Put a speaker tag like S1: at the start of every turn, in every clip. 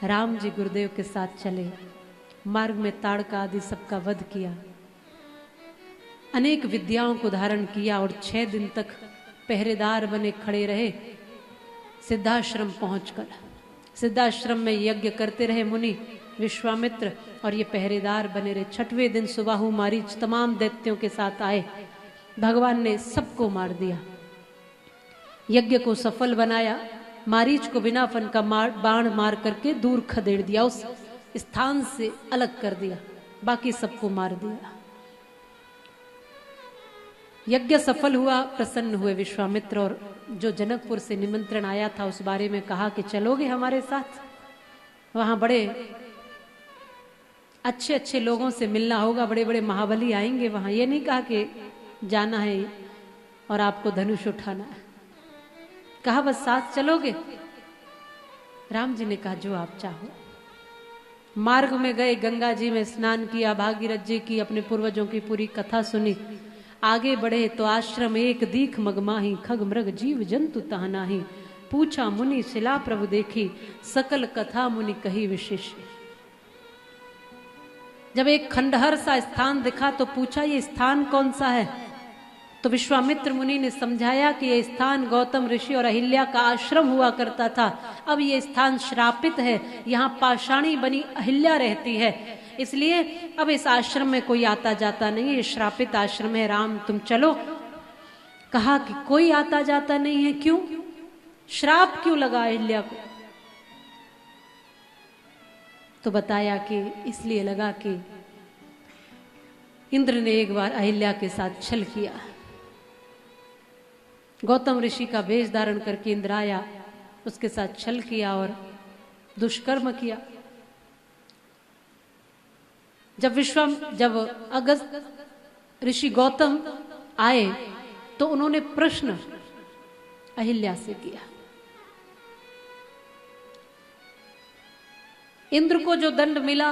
S1: राम जी गुरुदेव के साथ चले, मार्ग में ताड़का आदि सबका वध किया, अनेक विद्याओं को धारण किया और 6 दिन तक पहरेदार बने खड़े रहे। सिद्धाश्रम पहुंचकर सिद्धाश्रम में यज्ञ करते रहे मुनि विश्वामित्र, और ये पहरेदार बने रहे। 6वें दिन सुबाहु मारीच तमाम दैत्यों के साथ आए, भगवान ने सबको मार दिया, यज्ञ को सफल बनाया। मारीच को बिना फन का बाण मार करके दूर खदेड़ दिया, उस स्थान से अलग कर दिया, बाकी सबको मार दिया। यज्ञ सफल हुआ, प्रसन्न हुए विश्वामित्र, और जो जनकपुर से निमंत्रण आया था उस बारे में कहा कि चलोगे हमारे साथ, वहां बड़े अच्छे अच्छे लोगों से मिलना होगा, बड़े बड़े महाबली आएंगे वहां। ये नहीं कहा कि जाना है और आपको धनुष उठाना है, कहा बस साथ चलोगे। राम जी ने कहा जो आप चाहो। मार्ग में गए, गंगा जी में स्नान किया, भागीरथ जी की अपने पूर्वजों की पूरी कथा सुनी। आगे बढ़े तो आश्रम एक दीख मगमाही, खग मृग जीव जंतु तहनाही। पूछा मुनि शिला प्रभु देखी, सकल कथा मुनि कही विशेष। जब एक खंडहर सा स्थान दिखा तो पूछा ये स्थान कौन सा है, तो विश्वामित्र मुनि ने समझाया कि यह स्थान गौतम ऋषि और अहिल्या का आश्रम हुआ करता था, अब ये स्थान श्रापित है, यहाँ पाषाणी बनी अहिल्या रहती है, इसलिए अब इस आश्रम में कोई आता जाता नहीं, ये श्रापित आश्रम है, राम तुम चलो। कहा कि कोई आता जाता नहीं है, क्यों, श्राप क्यों लगा अहिल्या को? तो बताया कि इसलिए लगा कि इंद्र ने एक बार अहिल्या के साथ छल किया। गौतम ऋषि का वेश धारण करके इंद्र आया, उसके साथ छल किया और दुष्कर्म किया। जब अगस्त ऋषि गौतम आए तो उन्होंने प्रश्न अहिल्या से किया। इंद्र को जो दंड मिला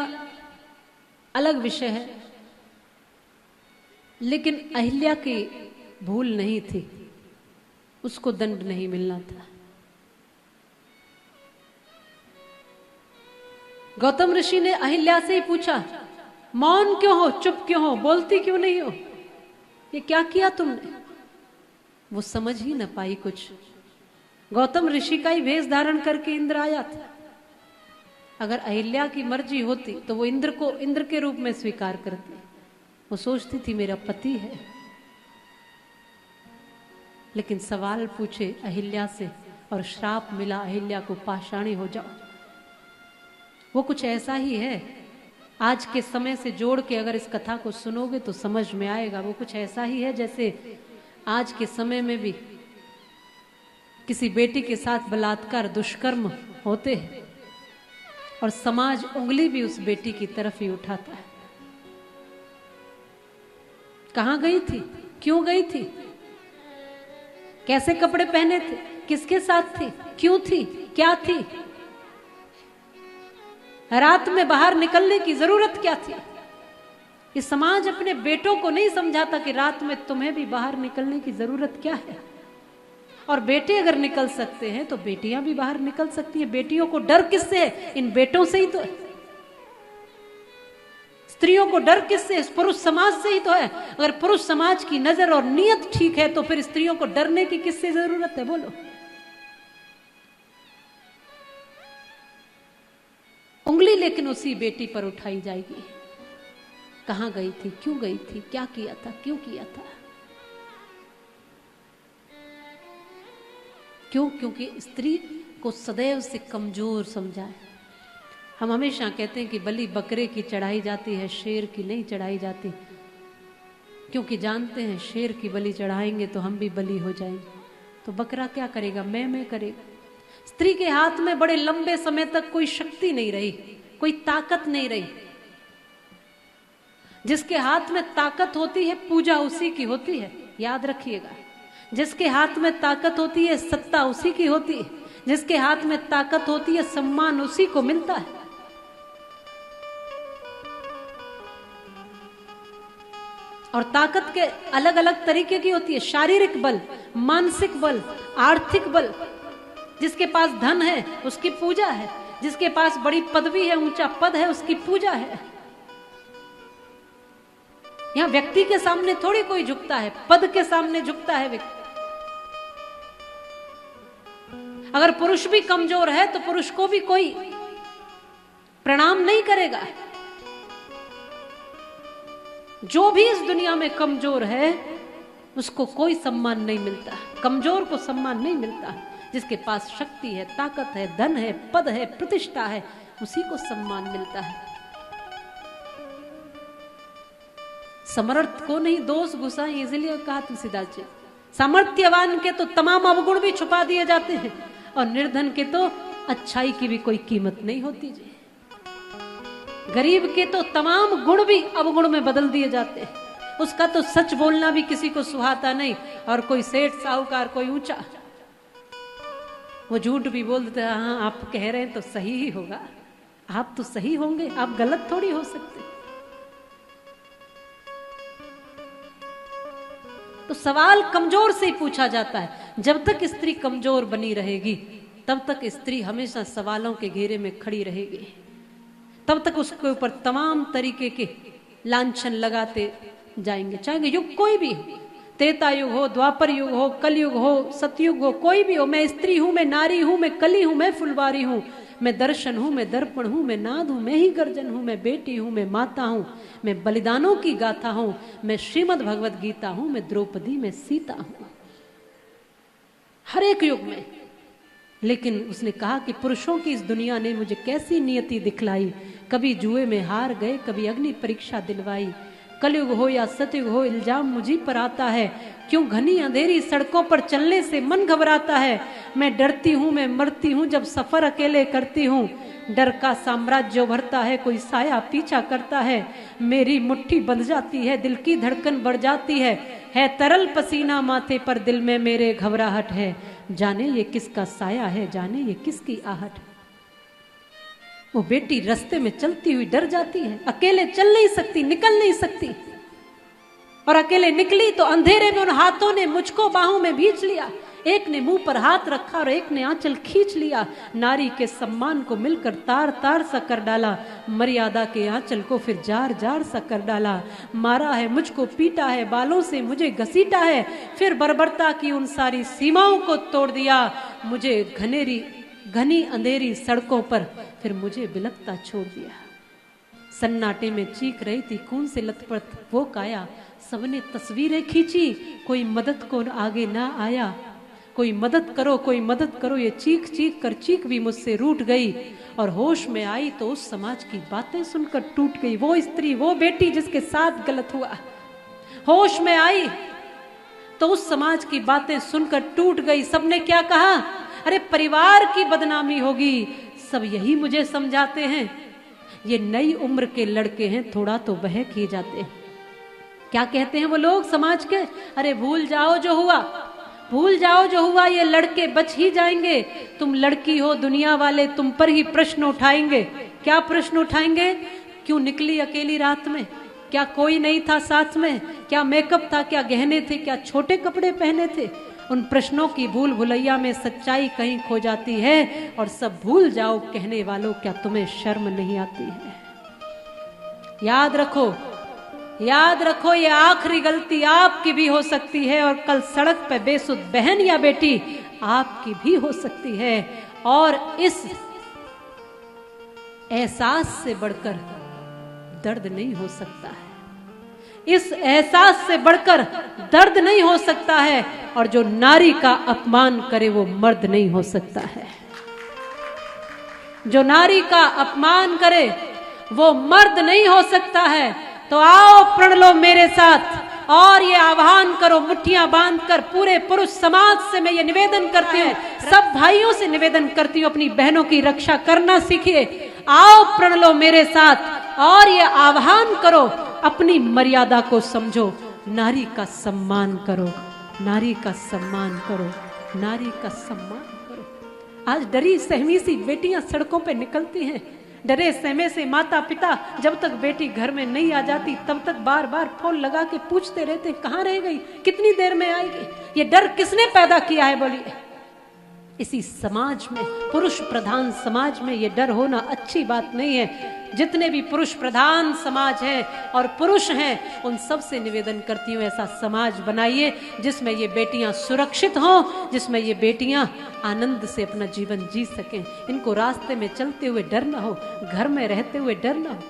S1: अलग विषय है, लेकिन अहिल्या की भूल नहीं थी, उसको दंड नहीं मिलना था। गौतम ऋषि ने अहिल्या से ही पूछा, मौन क्यों हो, चुप क्यों हो, बोलती क्यों नहीं हो, ये क्या किया तुमने? वो समझ ही न पाई कुछ। गौतम ऋषि का ही वेश धारण करके इंद्र आया था, अगर अहिल्या की मर्जी होती तो वो इंद्र को इंद्र के रूप में स्वीकार करती। वो सोचती थी मेरा पति है, लेकिन सवाल पूछे अहिल्या से और श्राप मिला अहिल्या को, पाषाणी हो जाओ। वो कुछ ऐसा ही है, आज के समय से जोड़ के अगर इस कथा को सुनोगे तो समझ में आएगा। वो कुछ ऐसा ही है जैसे आज के समय में भी किसी बेटी के साथ बलात्कार दुष्कर्म होते हैं और समाज उंगली भी उस बेटी की तरफ ही उठाता है। कहां गई थी, क्यों गई थी, कैसे कपड़े पहने थे, किसके साथ थी, क्यों थी, क्या थी, रात में बाहर निकलने की जरूरत क्या थी? ये समाज अपने बेटों को नहीं समझाता कि रात में तुम्हें भी बाहर निकलने की जरूरत क्या है। और बेटे अगर निकल सकते हैं तो बेटियां भी बाहर निकल सकती हैं। बेटियों को डर किससे है? इन बेटों से ही तो है। स्त्रियों को डर किससे? इस पुरुष समाज से ही तो है। अगर पुरुष समाज की नजर और नियत ठीक है तो फिर स्त्रियों को डरने की किससे जरूरत है, बोलो? उंगली लेकिन उसी बेटी पर उठाई जाएगी। कहां गई थी, क्यों गई थी, क्या किया था, क्यों किया था? क्यों? क्योंकि स्त्री को सदैव से कमजोर समझा है। हम हमेशा कहते हैं कि बलि बकरे की चढ़ाई जाती है, शेर की नहीं चढ़ाई जाती, क्योंकि जानते हैं शेर की बलि चढ़ाएंगे तो हम भी बलि हो जाएंगे। तो बकरा क्या करेगा? मैं करेगा। स्त्री के हाथ में बड़े लंबे समय तक कोई शक्ति नहीं रही, कोई ताकत नहीं रही। जिसके हाथ में ताकत होती है पूजा उसी की होती है, याद रखिएगा। जिसके हाथ में ताकत होती है सत्ता उसी की होती है। जिसके हाथ में ताकत होती है सम्मान उसी को मिलता है। और ताकत के अलग अलग तरीके की होती है, शारीरिक बल, मानसिक बल, आर्थिक बल। जिसके पास धन है उसकी पूजा है, जिसके पास बड़ी पदवी है, ऊंचा पद है, उसकी पूजा है। यहां व्यक्ति के सामने थोड़ी कोई झुकता है, पद के सामने झुकता है व्यक्ति। अगर पुरुष भी कमजोर है तो पुरुष को भी कोई प्रणाम नहीं करेगा। जो भी इस दुनिया में कमजोर है उसको कोई सम्मान नहीं मिलता, कमजोर को सम्मान नहीं मिलता। जिसके पास शक्ति है, ताकत है, धन है, पद है, प्रतिष्ठा है, उसी को सम्मान मिलता है। समर्थ को नहीं दोष घुसाई, इसलिए कहा तुलसीदास जी, सामर्थ्यवान के तो तमाम अवगुण भी छुपा दिए जाते हैं और निर्धन के तो अच्छाई की भी कोई कीमत नहीं होती जी। गरीब के तो तमाम गुण भी अवगुण में बदल दिए जाते हैं। उसका तो सच बोलना भी किसी को सुहाता नहीं, और कोई सेठ साहूकार, कोई ऊंचा, वो झूठ भी बोल देते हैं। हाँ, आप कह रहे हैं तो सही ही होगा, आप तो सही होंगे, आप गलत थोड़ी हो सकते। तो सवाल कमजोर से ही पूछा जाता है। जब तक स्त्री कमजोर बनी रहेगी तब तक स्त्री हमेशा सवालों के घेरे में खड़ी रहेगी, तब तक उसके ऊपर तमाम तरीके के लांछन लगाते जाएंगे। चाहे युग कोई भी हो, त्रेता युग हो, द्वापर युग हो, कलयुग हो, सतयुग हो, कोई भी हो, मैं स्त्री हूं, मैं नारी हूं, मैं कली हूं, मैं फुलवारी हूं, मैं दर्शन हूं, मैं दर्पण हूं, मैं नाद हूं, मैं ही गर्जन हूं, मैं बेटी हूं, मैं माता हूं, मैं बलिदानों की गाथा हूं, मैं श्रीमद् भगवत गीता हूं, मैं द्रौपदी, मैं सीता हूं। हर एक युग में। लेकिन उसने कहा कि पुरुषों की इस दुनिया ने मुझे कैसी नियति दिखलाई, कभी जुए में हार गए, कभी अग्नि परीक्षा दिलवाई। कलयुग हो या सतयुग हो, इल्जाम मुझी पर आता है, क्यों घनी अंधेरी सड़कों पर चलने से मन घबराता है। मैं डरती हूँ, मैं मरती हूँ जब सफर अकेले करती हूँ। डर का साम्राज्य उभरता है, कोई साया पीछा करता है। मेरी मुट्ठी बंध जाती है, दिल की धड़कन बढ़ जाती है तरल पसीना माथे पर, दिल में मेरे घबराहट है। जाने ये किसका साया है, जाने ये किसकी आहट। वो बेटी रास्ते में चलती हुई डर जाती है, अकेले चल नहीं सकती, निकल नहीं सकती, और अकेले निकली तो अंधेरे में उन हाथों ने मुझको बाहों में भींच लिया। एक ने मुंह पर हाथ रखा और एक ने आंचल खींच लिया। नारी के सम्मान को मिलकर तार तार सा कर डाला, मर्यादा के आंचल को फिर जार जार सा कर डाला। मारा है मुझको, पीटा है, बालों से मुझे घसीटा है, फिर बर्बरता की उन सारी सीमाओं को तोड़ दिया। मुझे घनी अंधेरी सड़कों पर फिर मुझे बिलखता छोड़ दिया। सन्नाटे में चीख रही थी खून से लथपथ वो काया, सबने तस्वीरें खींची, कोई मदद को आगे ना आया। कोई मदद करो, कोई मदद करो, ये चीख चीख कर चीख भी मुझसे रूठ गई। और होश में आई तो उस समाज की बातें सुनकर टूट गई। वो स्त्री, वो बेटी जिसके साथ गलत हुआ, होश में आई तो उस समाज की बातें सुनकर टूट गई। सबने क्या कहा, अरे परिवार की बदनामी होगी। सब यही मुझे समझाते हैं, ये नई उम्र के लड़के हैं, थोड़ा तो बहक ही जाते हैं। क्या कहते हैं वो लोग समाज के, अरे भूल जाओ जो हुआ, भूल जाओ जो हुआ, ये लड़के बच ही जाएंगे। तुम लड़की हो, दुनिया वाले तुम पर ही प्रश्न उठाएंगे। क्या प्रश्न उठाएंगे, क्यों निकली अकेली रात में, क्या कोई नहीं था साथ में, क्या मेकअप था, क्या गहने थे, क्या छोटे कपड़े पहने थे। उन प्रश्नों की भूल भुलैया में सच्चाई कहीं खो जाती है। और सब भूल जाओ कहने वालों, क्या तुम्हें शर्म नहीं आती है। याद रखो, याद रखो, ये आखिरी गलती आपकी भी हो सकती है, और कल सड़क पे बेसुध बहन या बेटी आपकी भी हो सकती है। और इस एहसास से बढ़कर दर्द नहीं हो सकता है, इस एहसास से बढ़कर दर्द नहीं हो सकता है। और जो नारी का अपमान करे वो मर्द नहीं हो सकता है। जो नारी का अपमान करे वो मर्द नहीं हो सकता है। तो आओ प्रण लो मेरे साथ और ये आह्वान करो, मुट्ठियां बांधकर पूरे पुरुष समाज से मैं ये निवेदन करती हूँ, सब भाइयों से निवेदन करती हूँ, अपनी बहनों की रक्षा करना सीखिए। आओ प्रण लो मेरे साथ और ये आह्वान करो, अपनी मर्यादा को समझो, नारी का सम्मान करो, नारी का सम्मान करो, नारी का सम्मान करो। आज डरी सहमी सी बेटियां सड़कों पे निकलती हैं, डरे सहमे से माता पिता जब तक बेटी घर में नहीं आ जाती तब तक बार बार फोन लगा के पूछते रहते, कहाँ रह गई, कितनी देर में आएगी। ये डर किसने पैदा किया है बोलिए, इसी समाज में, पुरुष प्रधान समाज में ये डर होना अच्छी बात नहीं है। जितने भी पुरुष प्रधान समाज है और पुरुष हैं, उन सब से निवेदन करती हूँ ऐसा समाज बनाइए जिसमें ये बेटियां सुरक्षित हों, जिसमें ये बेटियां आनंद से अपना जीवन जी सकें। इनको रास्ते में चलते हुए डर ना हो, घर में रहते हुए डर ना हो।